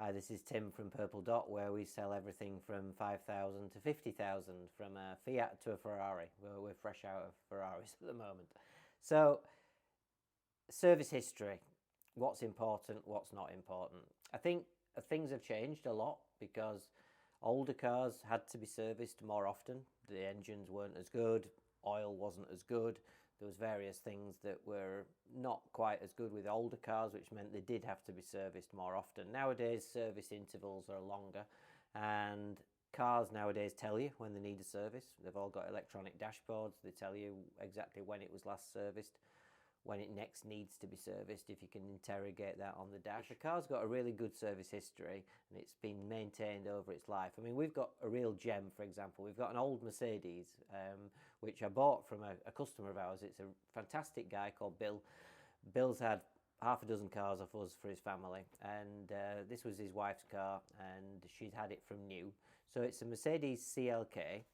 Hi, this is Tim from Purple Dot, where we sell everything from 5,000 to 50,000, from a Fiat to a Ferrari. We're fresh out of Ferraris at the moment. So, service history. What's important, what's not important. I think things have changed a lot because older cars had to be serviced more often. The engines weren't as good, oil wasn't as good. There was various things that were not quite as good with older cars, which meant they did have to be serviced more often. Nowadays, service intervals are longer, and cars nowadays tell you when they need a service. They've all got electronic dashboards. They tell you exactly when it was last serviced, when it next needs to be serviced, if you can interrogate that on the dash. The car's got a really good service history and it's been maintained over its life. I mean, we've got a real gem, for example. We've got an old Mercedes, which I bought from a customer of ours. It's a fantastic guy called Bill. Bill's had half a dozen cars off us for his family, and this was his wife's car, and she's had it from new. So it's a Mercedes CLK.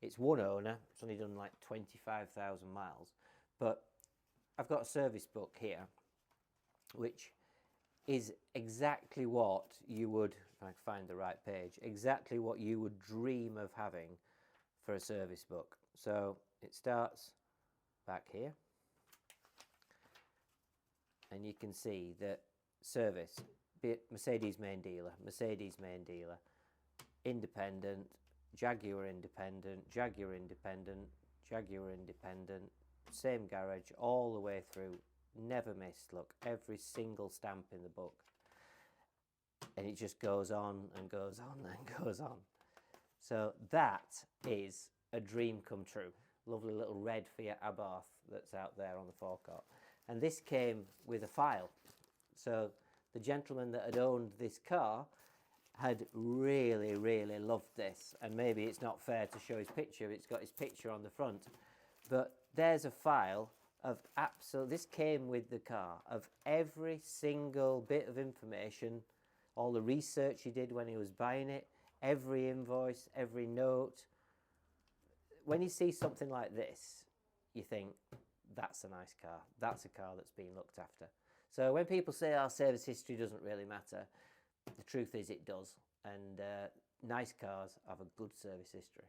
It's one owner. It's only done like 25,000 miles. But I've got a service book here, which is exactly what you would, if I can find the right page, exactly what you would dream of having for a service book. So it starts back here, and you can see that service, be it Mercedes main dealer, Mercedes main dealer, independent, Jaguar independent, Jaguar independent, Jaguar independent, same garage all the way through, never missed. Look, every single stamp in the book, and it just goes on and goes on and goes on. So that is a dream come true. Lovely little red Fiat Abarth that's out there on the forecourt, and this came with a file. So the gentleman that had owned this car had really loved this, and maybe it's not fair to show his picture. It's got his picture on the front, but there's a file of this came with the car, of every single bit of information, all the research he did when he was buying it, every invoice, every note. When you see something like this, you think, that's a nice car. That's a car that's been looked after. So when people say our service history doesn't really matter, the truth is it does. And nice cars have a good service history.